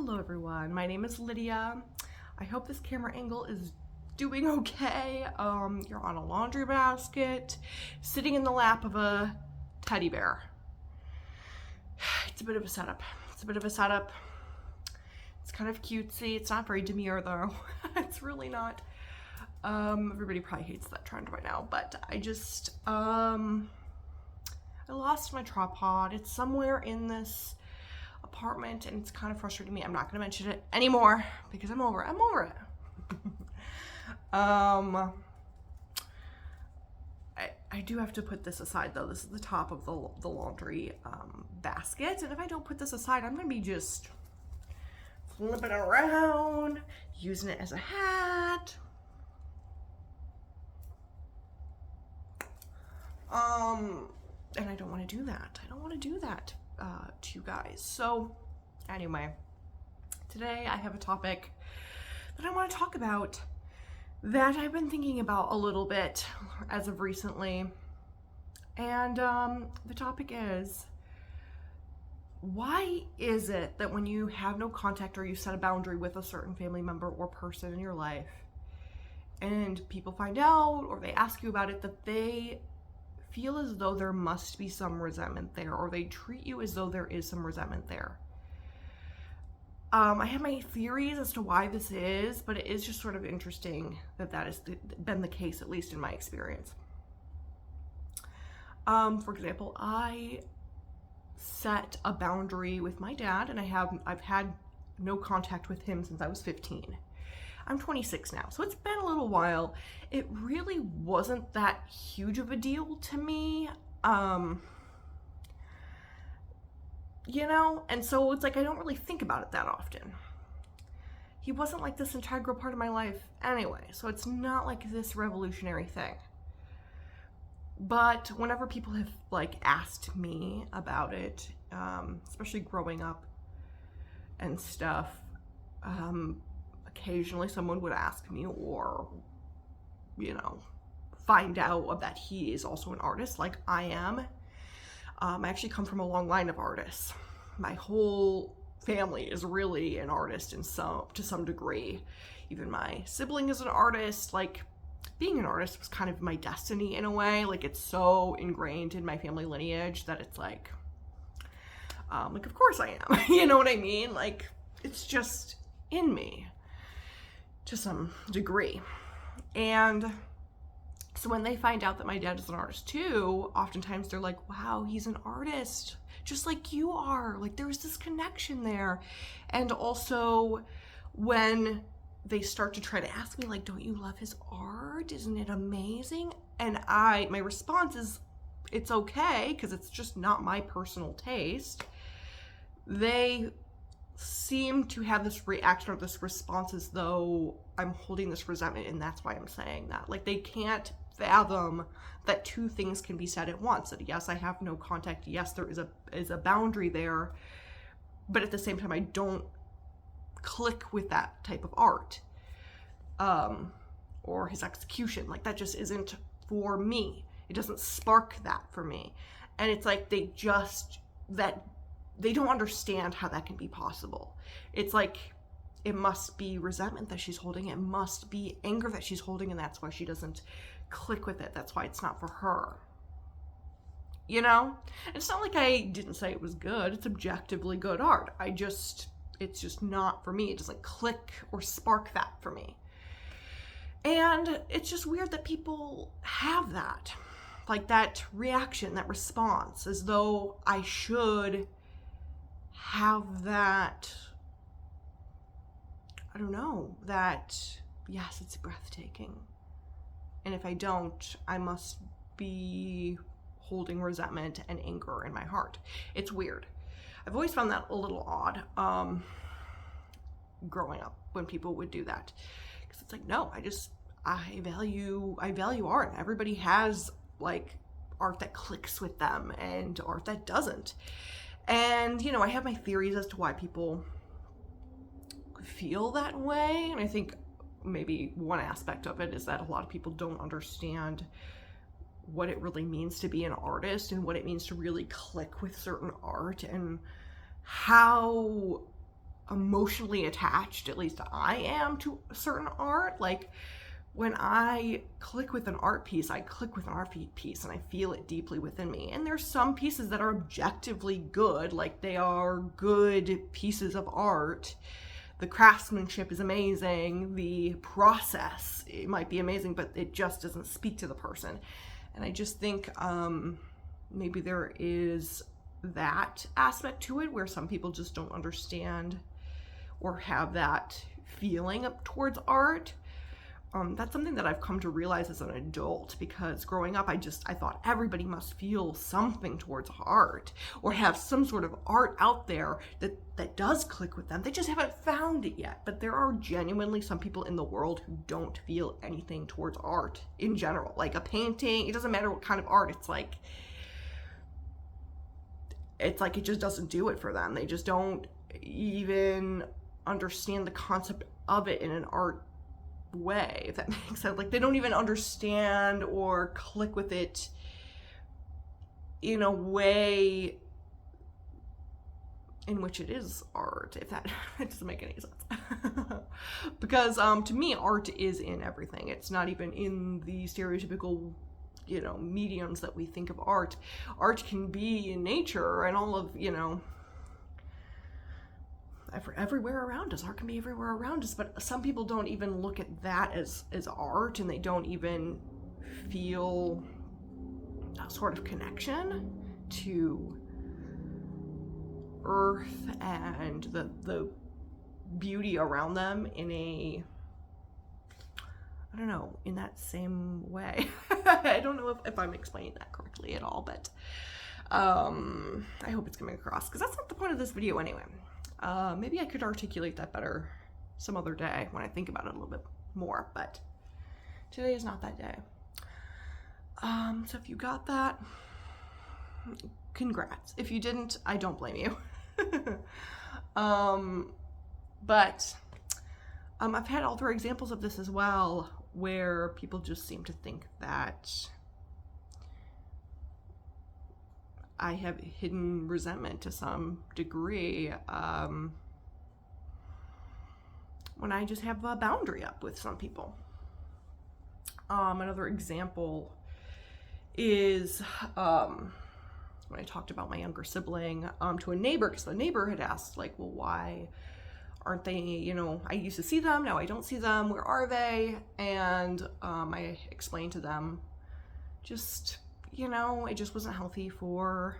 Hello everyone, my name is Lydia. I hope this camera angle is doing okay. You're on a laundry basket, sitting in the lap of a teddy bear. It's a bit of a setup. It's kind of cutesy. It's not very demure though. It's really not. Everybody probably hates that trend right now, but I lost my tripod. It's somewhere in this apartment and it's kind of frustrating me. I'm not gonna mention it anymore because I'm over it. I do have to put this aside though. This is the top of the laundry basket, and if I don't put this aside, I'm gonna be just flipping around, using it as a hat. And I don't want to do that. To you guys. So anyway, today I have a topic that I want to talk about that I've been thinking about a little bit as of recently. And the topic is, why is it that when you have no contact or you set a boundary with a certain family member or person in your life and people find out or they ask you about it, that they feel as though there must be some resentment there, or they treat you as though there is some resentment there? I have my theories as to why this is, but it is just sort of interesting that that has been the case, at least in my experience. For example, I set a boundary with my dad, and I've had no contact with him since I was 15. I'm 26 now, so it's been a little while. It really wasn't that huge of a deal to me, and so it's like I don't really think about it that often. He wasn't like this integral part of my life anyway, so it's not like this revolutionary thing. But whenever people have asked me about it, especially growing up and stuff, occasionally someone would ask me, or find out that he is also an artist like I am. I actually come from a long line of artists. My whole family is really an artist to some degree. Even my sibling is an artist. Being an artist was kind of my destiny in a way. It's so ingrained in my family lineage that it's of course I am. You know what I mean? It's just in me to some degree. And so when they find out that my dad is an artist too, oftentimes they're like, wow, he's an artist just like you are. There's this connection there. And also when they start to try to ask me, don't you love his art? Isn't it amazing? And my response is, it's okay, because it's just not my personal taste. They seem to have this reaction or this response as though I'm holding this resentment, and that's why I'm saying that. They can't fathom that two things can be said at once. That yes, I have no contact. Yes, there is a boundary there, but at the same time, I don't click with that type of art, or his execution. That just isn't for me. It doesn't spark that for me. And it's they don't understand how that can be possible. It's it must be resentment that she's holding. It must be anger that she's holding, and that's why she doesn't click with it. That's why it's not for her. It's not like I didn't say it was good. It's objectively good art. It's just not for me. It doesn't click or spark that for me. And it's just weird that people have that, that reaction, that response, as though I should have that, I don't know, that, yes, it's breathtaking. And if I don't, I must be holding resentment and anger in my heart. It's weird. I've always found that a little odd, growing up, when people would do that. Because it's no, I value art. Everybody has art that clicks with them and art that doesn't. And, I have my theories as to why people feel that way. And I think maybe one aspect of it is that a lot of people don't understand what it really means to be an artist and what it means to really click with certain art, and how emotionally attached, at least I am, to certain art. Like when I click with an art piece, I click with an art piece and I feel it deeply within me. And there's some pieces that are objectively good, like they are good pieces of art. The craftsmanship is amazing, the process, it might be amazing, but it just doesn't speak to the person. And I just think maybe there is that aspect to it where some people just don't understand or have that feeling up towards art. That's something that I've come to realize as an adult, because growing up I thought everybody must feel something towards art or have some sort of art out there that does click with them. They just haven't found it yet. But there are genuinely some people in the world who don't feel anything towards art in general. Like a painting, it doesn't matter what kind of art, it's like it just doesn't do it for them. They just don't even understand the concept of it in an art way, if that makes sense. Like they don't even understand or click with it in a way in which it is art, if that it doesn't make any sense. Because to me, art is in everything. It's not even in the stereotypical mediums that we think of art. Art can be in nature and all of everywhere around us. Art can be everywhere around us, but some people don't even look at that as art, and they don't even feel that sort of connection to earth and the beauty around them in in that same way. I don't know if I'm explaining that correctly at all, but I hope it's coming across, because that's not the point of this video anyway. Maybe I could articulate that better some other day when I think about it a little bit more, but today is not that day. So if you got that, congrats. If you didn't, I don't blame you. But I've had other examples of this as well, where people just seem to think that I have hidden resentment to some degree when I just have a boundary up with some people. Another example is when I talked about my younger sibling to a neighbor, because the neighbor had asked, like, well, why aren't they, I used to see them, now I don't see them, where are they? And I explained to them just, it just wasn't healthy for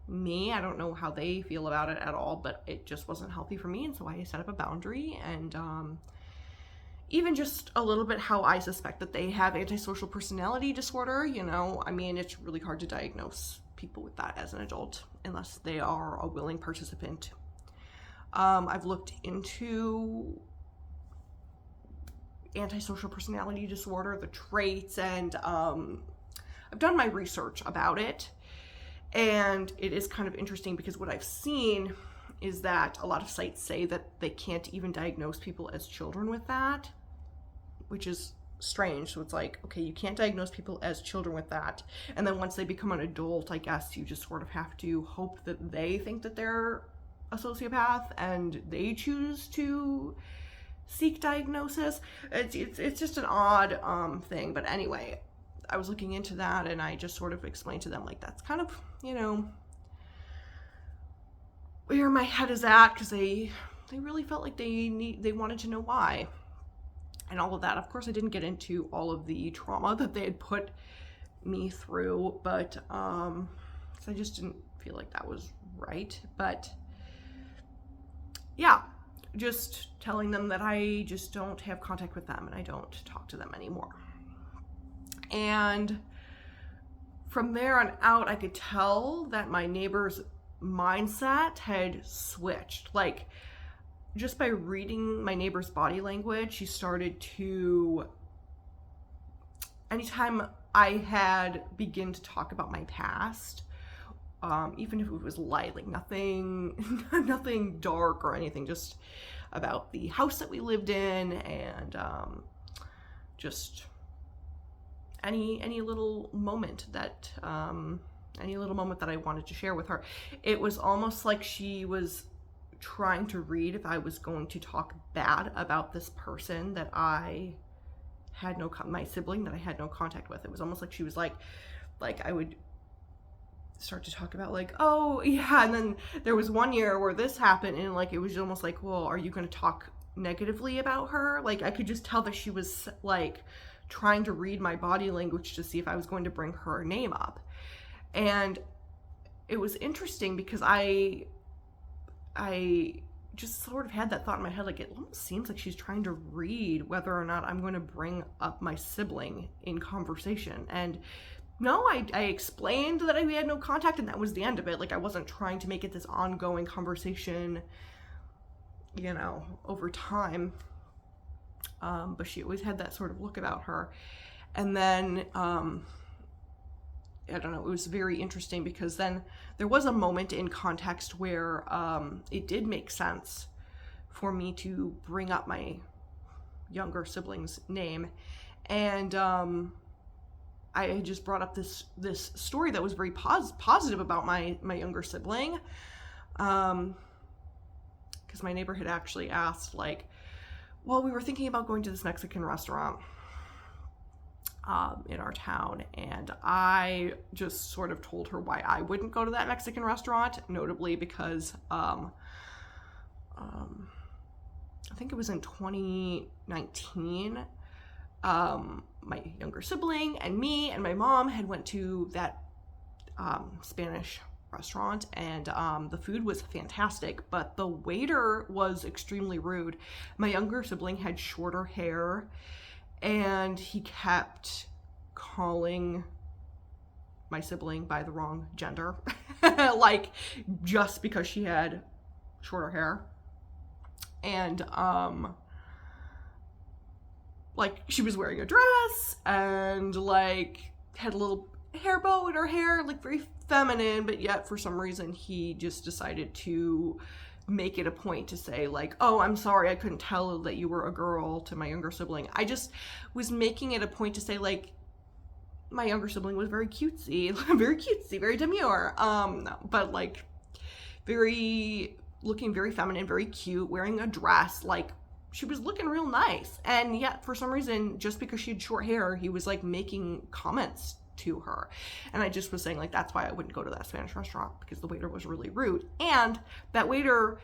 me. I don't know how they feel about it at all, but it just wasn't healthy for me. And so I set up a boundary, and even just a little bit how I suspect that they have antisocial personality disorder. It's really hard to diagnose people with that as an adult unless they are a willing participant. I've looked into antisocial personality disorder, the traits, and I've done my research about it, and it is kind of interesting because what I've seen is that a lot of sites say that they can't even diagnose people as children with that, which is strange. So it's like, okay, you can't diagnose people as children with that, and then once they become an adult, I guess you just sort of have to hope that they think that they're a sociopath and they choose to seek diagnosis. It's just an odd thing, but anyway, I was looking into that, and I just sort of explained to them, like, that's kind of, where my head is at, because they really felt like they wanted to know why and all of that. Of course, I didn't get into all of the trauma that they had put me through, but I just didn't feel like that was right. But yeah, just telling them that I just don't have contact with them and I don't talk to them anymore. And from there on out, I could tell that my neighbor's mindset had switched. Like, just by reading my neighbor's body language, she started to, anytime I had begin to talk about my past, even if it was light, like nothing dark or anything, just about the house that we lived in, and just any little moment that I wanted to share with her. It was almost like she was trying to read if I was going to talk bad about this person that I had my sibling that I had no contact with. It was almost like she was like I would start to talk about like, oh yeah, and then there was one year where this happened, and like it was almost like, well, are you going to talk negatively about her? Like I could just tell that she was like trying to read my body language to see if I was going to bring her name up. And it was interesting because I just sort of had that thought in my head, like it almost seems like she's trying to read whether or not I'm going to bring up my sibling in conversation. And no, I explained that we had no contact, and that was the end of it. Like I wasn't trying to make it this ongoing conversation, you know, over time. But she always had that sort of look about her. And then, I don't know, it was very interesting because then there was a moment in context where it did make sense for me to bring up my younger sibling's name. And I had just brought up this story that was very positive about my younger sibling. Because my neighbor had actually asked, like, well, we were thinking about going to this Mexican restaurant in our town, and I just sort of told her why I wouldn't go to that Mexican restaurant, notably because I think it was in 2019, my younger sibling and me and my mom had went to that Spanish restaurant, and the food was fantastic, but the waiter was extremely rude. My younger sibling had shorter hair, and he kept calling my sibling by the wrong gender, like just because she had shorter hair. And like she was wearing a dress and like had a little hair bow in her hair, like very feminine, but yet for some reason he just decided to make it a point to say like, oh, I'm sorry, I couldn't tell that you were a girl, to my younger sibling. I just was making it a point to say like, my younger sibling was very cutesy, very demure, but like looking very feminine, very cute, wearing a dress, like she was looking real nice. And yet for some reason, just because she had short hair, he was like making comments to her. And I just was saying like, that's why I wouldn't go to that Spanish restaurant, because the waiter was really rude. And that waiter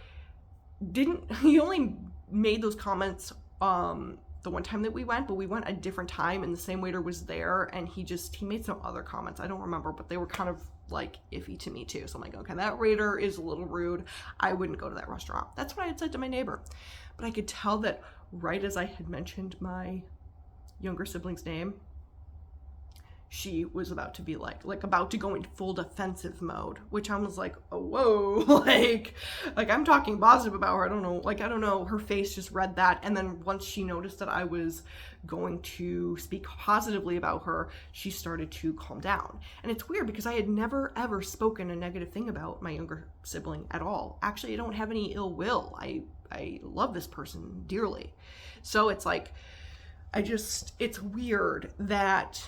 he only made those comments the one time that we went, but we went a different time and the same waiter was there, and he made some other comments. I don't remember, but they were kind of like iffy to me too. So I'm like, okay, that waiter is a little rude. I wouldn't go to that restaurant. That's what I had said to my neighbor. But I could tell that right as I had mentioned my younger sibling's name, she was about to be like about to go into full defensive mode, which I was like, oh, whoa, like I'm talking positive about her. I don't know. Her face just read that. And then once she noticed that I was going to speak positively about her, she started to calm down. And it's weird because I had never, ever spoken a negative thing about my younger sibling at all. Actually, I don't have any ill will. I love this person dearly. So it's like, it's weird that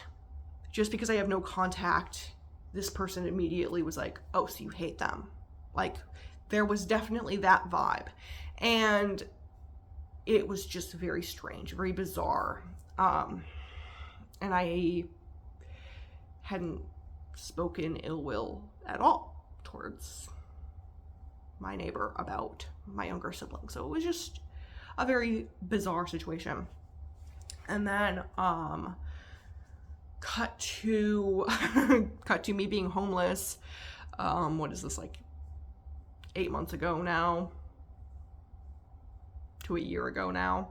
just because I have no contact, this person immediately was like, oh, so you hate them. Like, there was definitely that vibe. And it was just very strange, very bizarre. And I hadn't spoken ill will at all towards my neighbor about my younger sibling. So it was just a very bizarre situation. And then, cut to me being homeless. What is this, like 8 months ago now, to a year ago now.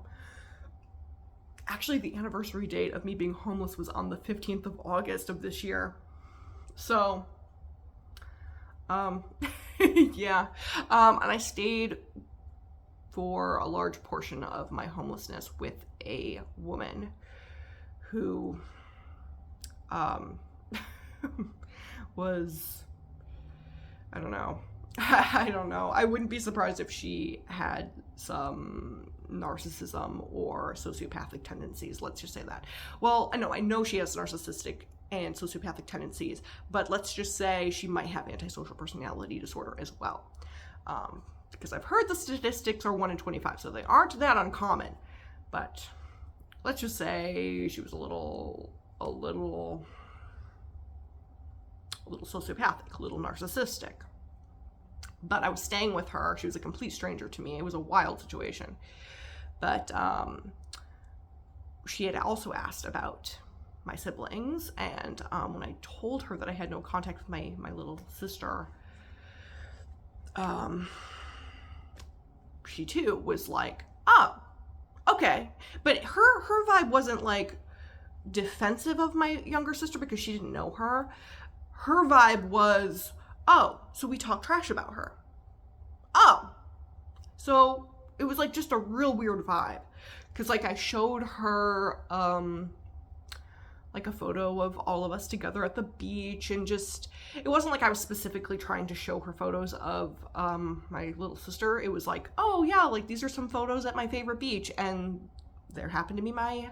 Actually, the anniversary date of me being homeless was on the 15th of August of this year. So, yeah. And I stayed for a large portion of my homelessness with a woman who was, I don't know. I wouldn't be surprised if she had some narcissism or sociopathic tendencies. Let's just say that. Well, I know she has narcissistic and sociopathic tendencies, but let's just say she might have antisocial personality disorder as well. because I've heard the statistics are 1 in 25, so they aren't that uncommon. But let's just say she was a little sociopathic, a little narcissistic. But I was staying with her. She was a complete stranger to me. It was a wild situation. But she had also asked about my siblings, and when I told her that I had no contact with my little sister, she too was like, oh, okay. But her vibe wasn't like defensive of my younger sister because she didn't know her. Her vibe was, oh, so we talk trash about her. Oh. So it was like just a real weird vibe. Because like I showed her like a photo of all of us together at the beach, and just, it wasn't like I was specifically trying to show her photos of my little sister. It was like, oh yeah, like these are some photos at my favorite beach, and there happened to be my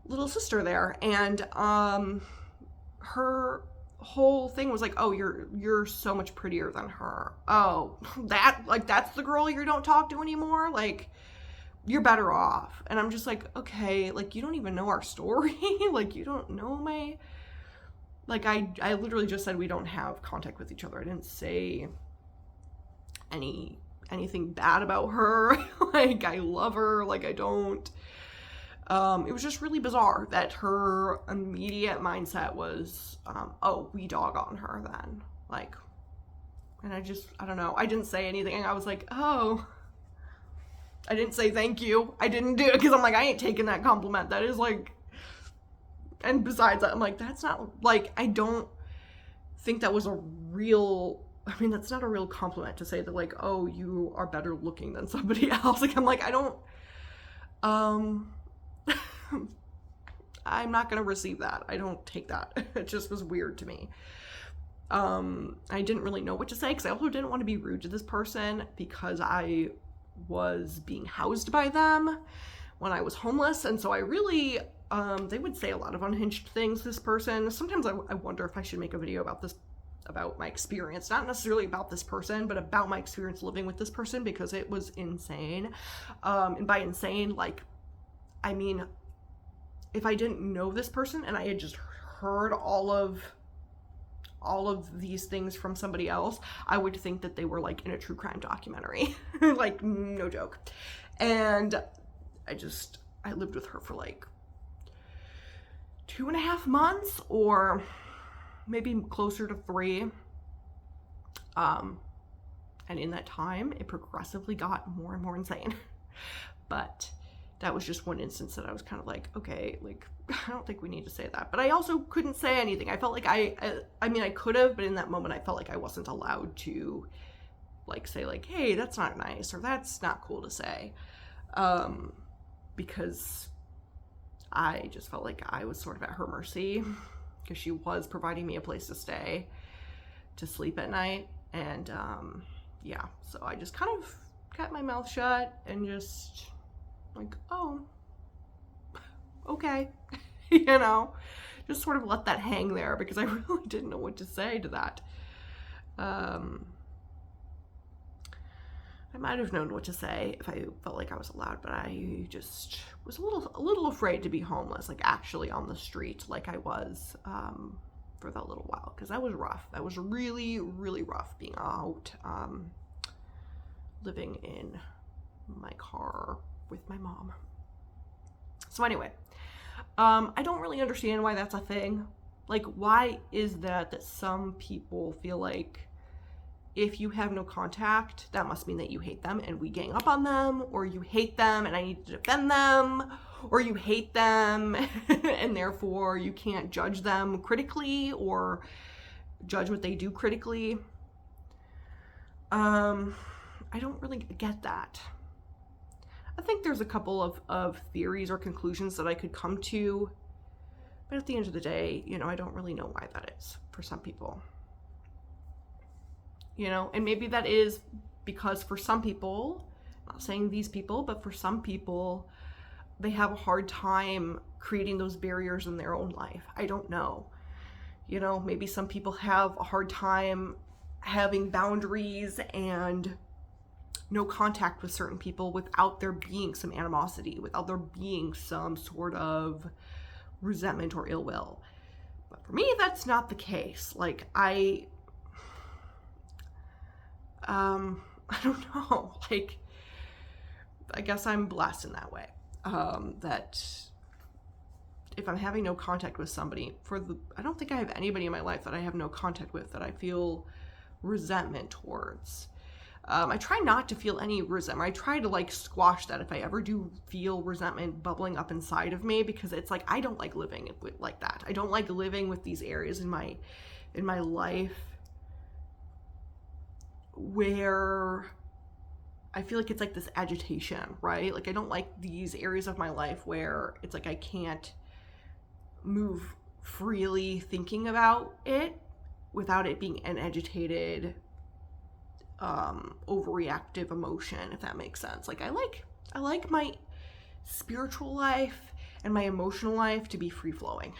little sister there. And her whole thing was like, oh, you're so much prettier than her. Oh, that's the girl you don't talk to anymore? Like, you're better off. And I'm just like, okay, like, you don't even know our story. Like, you don't know my, like, I literally just said we don't have contact with each other. I didn't say anything bad about her. Like, I love her. Like, I don't. It was just really bizarre that her immediate mindset was, oh, we dog on her then. Like, and I don't know. I didn't say anything. I was like, oh, I didn't say thank you. I didn't do it because I'm like, I ain't taking that compliment. That is like, and besides that, I'm like, that's not, like, I don't think that was a real, I mean, that's not a real compliment to say that, like, oh, you are better looking than somebody else. Like, I'm like, I don't, I'm not going to receive that. I don't take that. It just was weird to me. I didn't really know what to say because I also didn't want to be rude to this person because I was being housed by them when I was homeless. And so I really, they would say a lot of unhinged things, this person. Sometimes I wonder if I should make a video about this, about my experience, not necessarily about this person, but about my experience living with this person, because it was insane. And by insane, like, I mean, if I didn't know this person and I had just heard all of these things from somebody else, I would think that they were like in a true crime documentary. Like, no joke. And I lived with her for like 2.5 months, or maybe closer to 3. And in that time, it progressively got more and more insane. But that was just one instance that I was kind of like, okay, like, I don't think we need to say that. But I also couldn't say anything. I felt like I mean, I could have, but in that moment, I felt like I wasn't allowed to, like, say, like, hey, that's not nice, or that's not cool to say. Because I just felt like I was sort of at her mercy, because she was providing me a place to stay, to sleep at night. And, yeah, so I just kind of kept my mouth shut and just, like, oh, okay, you know, just sort of let that hang there, because I really didn't know what to say to that. I might have known what to say if I felt like I was allowed, but I just was a little afraid to be homeless, like actually on the street, like I was for that little while, because that was rough. That was really, really rough, being out, living in my car with my mom. So anyway, I don't really understand why that's a thing. Like, why is that some people feel like if you have no contact, that must mean that you hate them and we gang up on them, or you hate them and I need to defend them, or you hate them and therefore you can't judge them critically or judge what they do critically. I don't really get that. I think there's a couple of theories or conclusions that I could come to, but at the end of the day, you know, I don't really know why that is for some people. You know, and maybe that is because for some people, I'm not saying these people, but for some people, they have a hard time creating those barriers in their own life. I don't know. You know, maybe some people have a hard time having boundaries and no contact with certain people without there being some animosity, without there being some sort of resentment or ill will. But for me, that's not the case. Like, I don't know, like, I guess I'm blessed in that way, that if I'm having no contact with somebody I don't think I have anybody in my life that I have no contact with that I feel resentment towards. I try not to feel any resentment. I try to like squash that if I ever do feel resentment bubbling up inside of me, because it's like, I don't like living like that. I don't like living with these areas in my life where I feel like it's like this agitation, right? Like, I don't like these areas of my life where it's like I can't move freely thinking about it without it being an agitated, overreactive emotion, if that makes sense. Like, I like my spiritual life and my emotional life to be free flowing.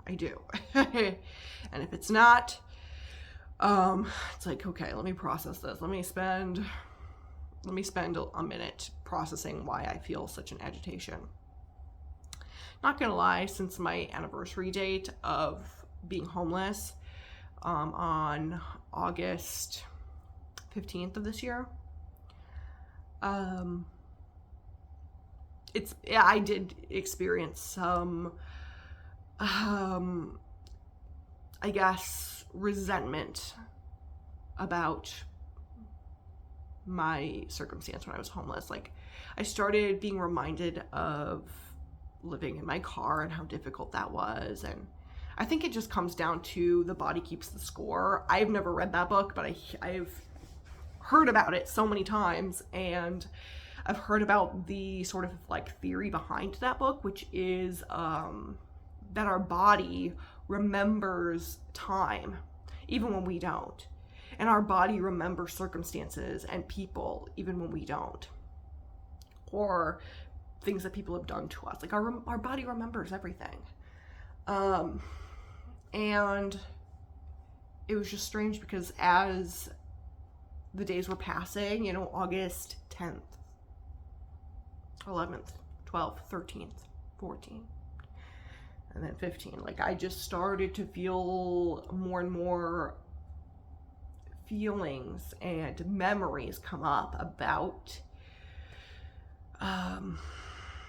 I do. And if it's not, it's like, okay, let me process this. Let me spend a minute processing why I feel such an agitation. Not gonna lie, since my anniversary date of being homeless, on August 15th of this year, I did experience some, I guess, resentment about my circumstance when I was homeless. Like, I started being reminded of living in my car and how difficult that was, and I think it just comes down to The Body Keeps the Score. I've never read that book, but I've heard about it so many times, and I've heard about the sort of like theory behind that book, which is that our body remembers time even when we don't, and our body remembers circumstances and people even when we don't, or things that people have done to us. Like, our body remembers everything. And it was just strange because as the days were passing, August 10th, 11th, 12th, 13th, 14th, and then 15, like, I just started to feel more and more feelings and memories come up about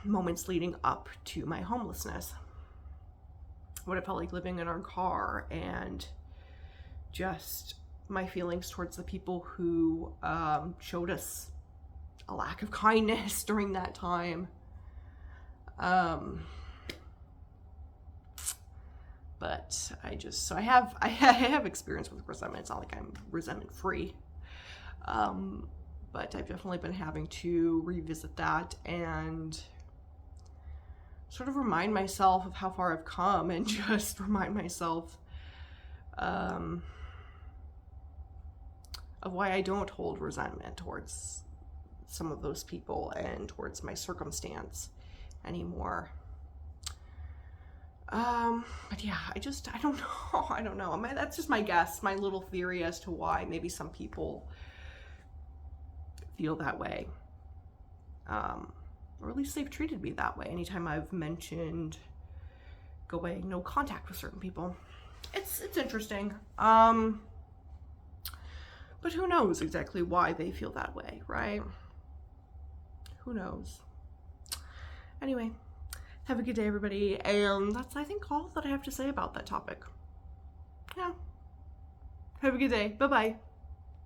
moments leading up to my homelessness. What it felt like living in our car, and just my feelings towards the people who showed us a lack of kindness during that time. But I have experience with resentment. It's not like I'm resentment free. But I've definitely been having to revisit that and sort of remind myself of how far I've come, and just remind myself of why I don't hold resentment towards some of those people and towards my circumstance anymore. But yeah, I don't know. I don't know. That's just my guess, my little theory as to why maybe some people feel that way. Or at least they've treated me that way anytime I've mentioned going no contact with certain people. It's interesting. But who knows exactly why they feel that way, right? Who knows? Anyway, have a good day, everybody. And that's, I think, all that I have to say about that topic. Yeah. Have a good day. Bye-bye.